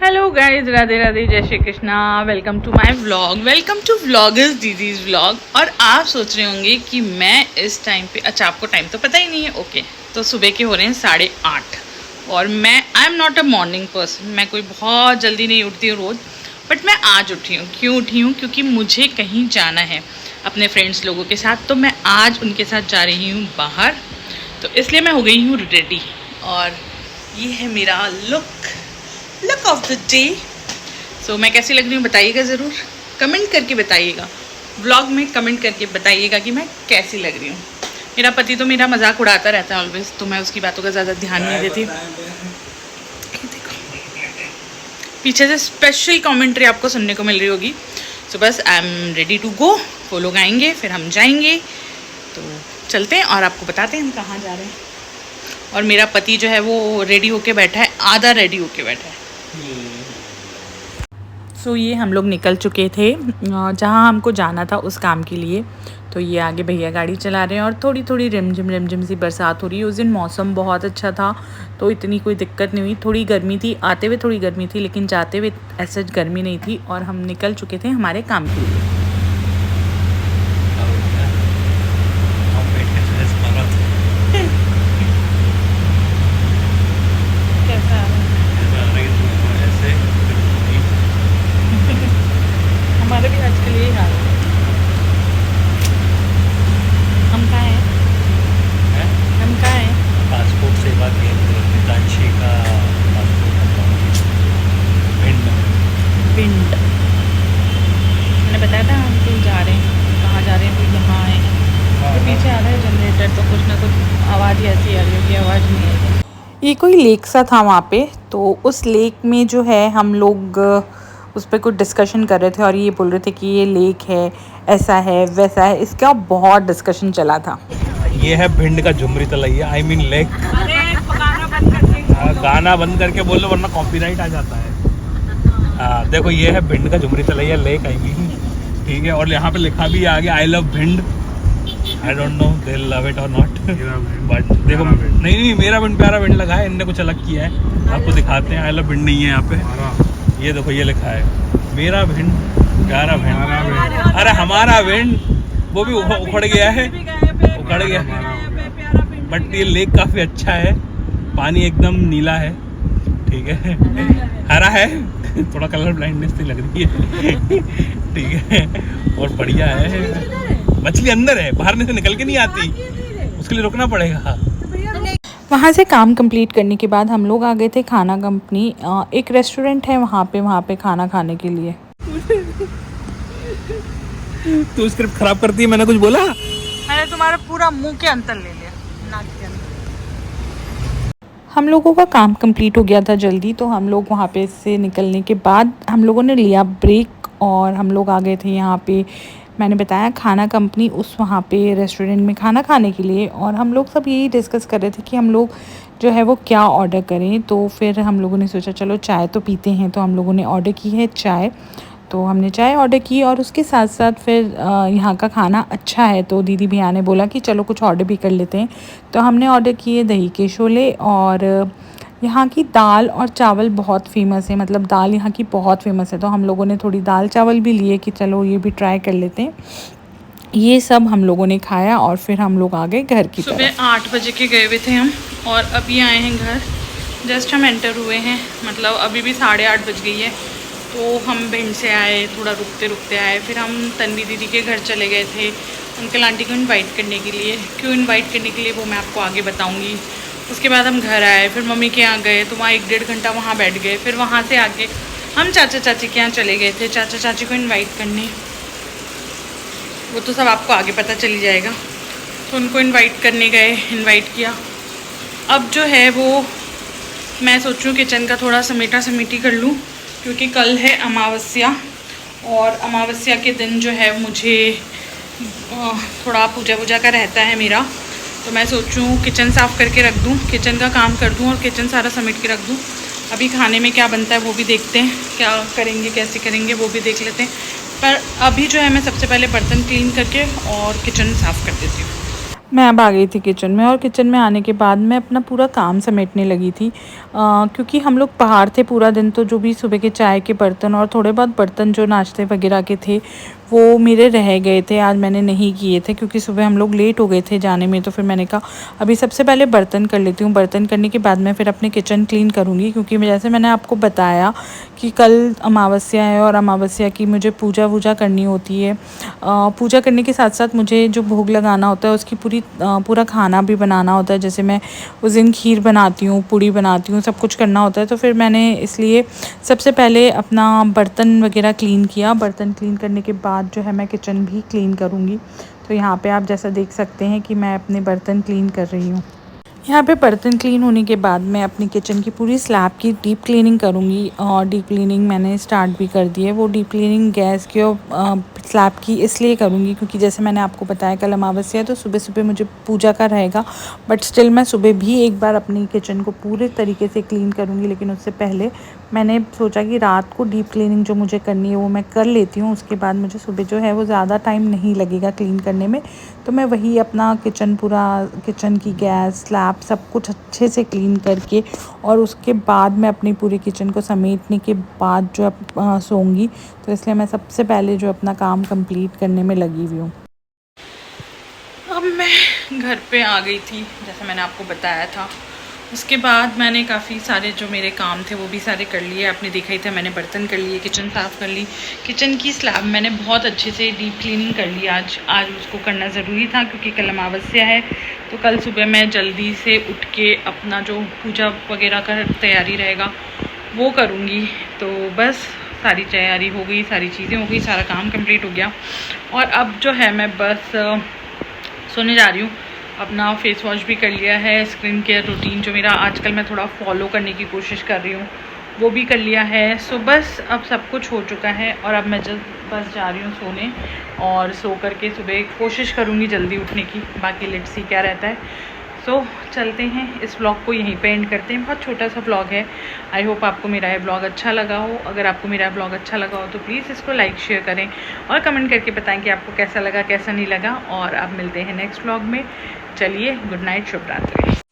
Hello guys, Radhe Radhe, जय Shri Krishna. Welcome to my vlog, welcome to vloggers दीदीज vlog. और आप सोच रहे होंगे कि मैं इस टाइम पे, अच्छा आपको टाइम तो पता ही नहीं है, ओके। तो सुबह के हो रहे हैं 8:30 और मैं I am not a morning person. मैं कोई बहुत जल्दी नहीं उठती हूँ रोज़, बट मैं आज उठी हूँ। क्यों उठी हूँ? क्योंकि मुझे कहीं जाना है अपने फ्रेंड्स लोगों के साथ, तो मैं आज उनके साथ जा रही हूँ बाहर। तो इसलिए मैं हो गई हूँ रेडी और ये है मेरा लुक ऑफ द डे। सो मैं कैसी लग रही हूँ बताइएगा ज़रूर, कमेंट करके बताइएगा, व्लॉग में कमेंट करके बताइएगा कि मैं कैसी लग रही हूँ। मेरा पति तो मेरा मजाक उड़ाता रहता है ऑलवेज, तो मैं उसकी बातों का ज़्यादा ध्यान नहीं देती। देखो पीछे से स्पेशल कमेंट्री आपको सुनने को मिल रही होगी। सो बस I am ready to go. वो लोग आएंगे फिर हम जाएंगे, तो चलते हैं और आपको बताते हैं हम कहाँ जा रहे हैं। और मेरा पति जो है वो रेडी होके बैठा है, आधा रेडी होके बैठा है। सो ये हम लोग निकल चुके थे जहाँ हमको जाना था उस काम के लिए। तो ये आगे भैया गाड़ी चला रहे हैं और थोड़ी थोड़ी रिमझिम सी बरसात हो रही है। उस दिन मौसम बहुत अच्छा था तो इतनी कोई दिक्कत नहीं हुई। थोड़ी गर्मी थी, आते हुए थोड़ी गर्मी थी, लेकिन जाते हुए ऐसे गर्मी नहीं थी। और हम निकल चुके थे हमारे काम के लिए। हमारे भी आज के लिए हाल है। हम कहाँ हैं? हम कहाँ हैं? पासपोर्ट सेवा केंद्र हितांशी का पासपोर्ट पिंड मैंने बताया था हम कहीं जा रहे हैं, कहाँ जा रहे हैं, तो यहाँ आए हैं। तो पीछे आ रहा है जनरेटर, तो कुछ ना कुछ आवाज़ ही ऐसी आ रही होगी, आवाज़ नहीं आएगी। ये कोई लेक सा था वहाँ पे, तो उस लेक में जो है हम लोग उस पर कुछ डिस्कशन कर रहे थे और ये बोल रहे थे कि ये लेक है, ऐसा है वैसा है, इसका बहुत डिस्कशन चला था। ये है भिंड का झुमरी तलैया, आई मीन लेक। गाना बंद करके बोलो वरना कॉपीराइट आ जाता है। देखो ये है भिंड का झुमरी तलैया लेक, आई मीन, ठीक है। और यहाँ पे लिखा भी है आगे, I love Bhind. I don't know they love it और नॉट, बट देखो नहीं मेरा भिंड प्यारा भिंड लगा है, इनने कुछ अलग किया है। आपको दिखाते हैं, आई लव भिंड नहीं है यहाँ पे। ये देखो ये लिखा है मेरा भिंड प्यारा भिंड। अरे हमारा भिंड वो भी उखड़ गया है, उखड़ गया। बट ये लेक काफ़ी अच्छा है, पानी एकदम नीला है, ठीक है, हरा है, थोड़ा कलर ब्लाइंडनेस तो लग रही है, ठीक है। और बढ़िया है, मछली अंदर है, बाहर से निकल के नहीं आती, उसके लिए रुकना पड़ेगा। वहाँ से काम कंप्लीट करने के बाद हम लोग आ गए थे खाना कंपनी। एक रेस्टोरेंट है वहाँ पे खाना खाने के लिए। तू स्क्रिप्ट खराब करती है, मैंने कुछ बोला? मैंने तुम्हारा पूरा मुंह के अंतर ले लिया, नाक के अंदर। हम लोगों का काम कंप्लीट हो गया था जल्दी, तो हम लोग वहाँ पे से निकलने के बाद हम लोगों ने लिया ब्रेक और हम लोग आ गए थे यहाँ पे, मैंने बताया खाना कंपनी, उस वहाँ पे रेस्टोरेंट में खाना खाने के लिए। और हम लोग सब यही डिस्कस कर रहे थे कि हम लोग जो है वो क्या ऑर्डर करें। तो फिर हम लोगों ने सोचा चलो चाय तो पीते हैं, तो हम लोगों ने ऑर्डर की है चाय। तो हमने चाय ऑर्डर की और उसके साथ साथ फिर यहाँ का खाना अच्छा है, तो दीदी भैया ने बोला कि चलो कुछ ऑर्डर भी कर लेते हैं। तो हमने ऑर्डर किए दही के शोले। और यहाँ की दाल और चावल बहुत फेमस है, मतलब दाल यहाँ की बहुत फेमस है, तो हम लोगों ने थोड़ी दाल चावल भी लिए कि चलो ये भी ट्राई कर लेते हैं। ये सब हम लोगों ने खाया और फिर हम लोग आ गए घर की तरफ। सुबह 8 बजे के गए हुए थे हम और अभी आए हैं घर। जस्ट हम एंटर हुए हैं, मतलब अभी भी 8:30 बज गई है। तो हम भिंड से आए, थोड़ा रुकते रुकते आए, फिर हम तन्वी दीदी के घर चले गए थे अंकल आंटी को इनवाइट करने के लिए। क्यों इनवाइट करने के लिए वो मैं आपको आगे बताऊंगी। उसके बाद हम घर आए, फिर मम्मी के यहाँ गए, तो वहाँ 1-1.5 घंटा वहाँ बैठ गए। फिर वहाँ से आके हम चाचा चाची के यहाँ चले गए थे चाचा चाची को इनवाइट करने। वो तो सब आपको आगे पता चली जाएगा। तो उनको इनवाइट करने गए, इनवाइट किया। अब जो है वो मैं सोचूं किचन का थोड़ा समेटी कर लूँ, क्योंकि कल है अमावस्या और अमावस्या के दिन जो है मुझे थोड़ा पूजा का रहता है मेरा। तो मैं सोचूं किचन साफ़ करके रख दूं, किचन का काम कर दूं और किचन सारा समेट के रख दूं। अभी खाने में क्या बनता है वो भी देखते हैं, क्या करेंगे कैसे करेंगे वो भी देख लेते हैं। पर अभी जो है मैं सबसे पहले बर्तन क्लीन करके और किचन साफ़ कर देती हूँ। मैं अब आ गई थी किचन में, और किचन में आने के बाद मैं अपना पूरा काम समेटने लगी थी, क्योंकि हम लोग बाहर थे पूरा दिन, तो जो भी सुबह के चाय के बर्तन और थोड़े बहुत बर्तन जो नाश्ते वगैरह के थे वो मेरे रह गए थे, आज मैंने नहीं किए थे क्योंकि सुबह हम लोग लेट हो गए थे जाने में। तो फिर मैंने कहा अभी सबसे पहले बर्तन कर लेती हूँ, बर्तन करने के बाद मैं फिर अपने किचन क्लीन करूँगी, क्योंकि जैसे मैंने आपको बताया कि कल अमावस्या है और अमावस्या की मुझे पूजा वूजा करनी होती है। पूजा करने के साथ साथ मुझे जो भोग लगाना होता है उसकी पूरा खाना भी बनाना होता है। जैसे मैं उस दिन खीर बनाती हूँ, पूड़ी बनाती हूँ, सब कुछ करना होता है। तो फिर मैंने इसलिए सबसे पहले अपना बर्तन वगैरह क्लीन किया। बर्तन क्लीन करने के बाद जो है मैं किचन भी क्लीन करूँगी। तो यहाँ पे आप जैसा देख सकते हैं कि मैं अपने बर्तन क्लीन कर रही हूँ। यहाँ पे बर्तन क्लीन होने के बाद मैं अपनी किचन की पूरी स्लैब की डीप क्लीनिंग करूँगी, और डीप क्लीनिंग मैंने स्टार्ट भी कर दी है। वो डीप क्लीनिंग गैस की और स्लैब की इसलिए करूँगी क्योंकि जैसे मैंने आपको बताया कल अमावस्या है, तो सुबह सुबह मुझे पूजा का रहेगा, बट स्टिल मैं सुबह भी एक बार अपनी किचन को पूरे तरीके से क्लीन करूँगी। लेकिन उससे पहले मैंने सोचा कि रात को डीप क्लीनिंग जो मुझे करनी है वो मैं कर लेती हूँ, उसके बाद मुझे सुबह जो है वो ज़्यादा टाइम नहीं लगेगा क्लीन करने में। तो मैं वही अपना किचन की गैस स्लैब सब कुछ अच्छे से क्लीन करके, और उसके बाद मैं अपनी पूरी किचन को समेटने के बाद जो सोऊंगी। तो इसलिए मैं सबसे पहले जो अपना काम कंप्लीट करने में लगी हुई हूँ। अब मैं घर पे आ गई थी जैसे मैंने आपको बताया था। उसके बाद मैंने काफ़ी सारे जो मेरे काम थे वो भी सारे कर लिए। आपने देखा ही था, मैंने बर्तन कर लिए, किचन साफ़ कर ली, किचन की स्लैब मैंने बहुत अच्छे से डीप क्लीनिंग कर ली। आज उसको करना ज़रूरी था क्योंकि कल अमावस्या है। तो कल सुबह मैं जल्दी से उठ के अपना जो पूजा वगैरह का तैयारी रहेगा वो करूँगी। तो बस सारी तैयारी हो गई, सारी चीज़ें हो गई, सारा काम कंप्लीट हो गया। और अब जो है मैं बस सोने जा रही हूँ। अपना फेस वॉश भी कर लिया है, स्किन केयर रूटीन जो मेरा आजकल मैं थोड़ा फॉलो करने की कोशिश कर रही हूँ वो भी कर लिया है। सो बस अब सब कुछ हो चुका है, और अब मैं बस जा रही हूँ सोने, और सो करके सुबह कोशिश करूँगी जल्दी उठने की। बाकी लेट्स सी क्या रहता है। सो चलते हैं, इस व्लॉग को यहीं पे एंड करते हैं। बहुत छोटा सा व्लॉग है। आई होप आपको मेरा ये व्लॉग अच्छा लगा हो। अगर आपको मेरा व्लॉग अच्छा लगा हो तो प्लीज़ इसको लाइक शेयर करें और कमेंट करके बताएं कि आपको कैसा लगा कैसा नहीं लगा। और अब मिलते हैं नेक्स्ट व्लॉग में। चलिए, गुड नाइट, शुभ रात्रि।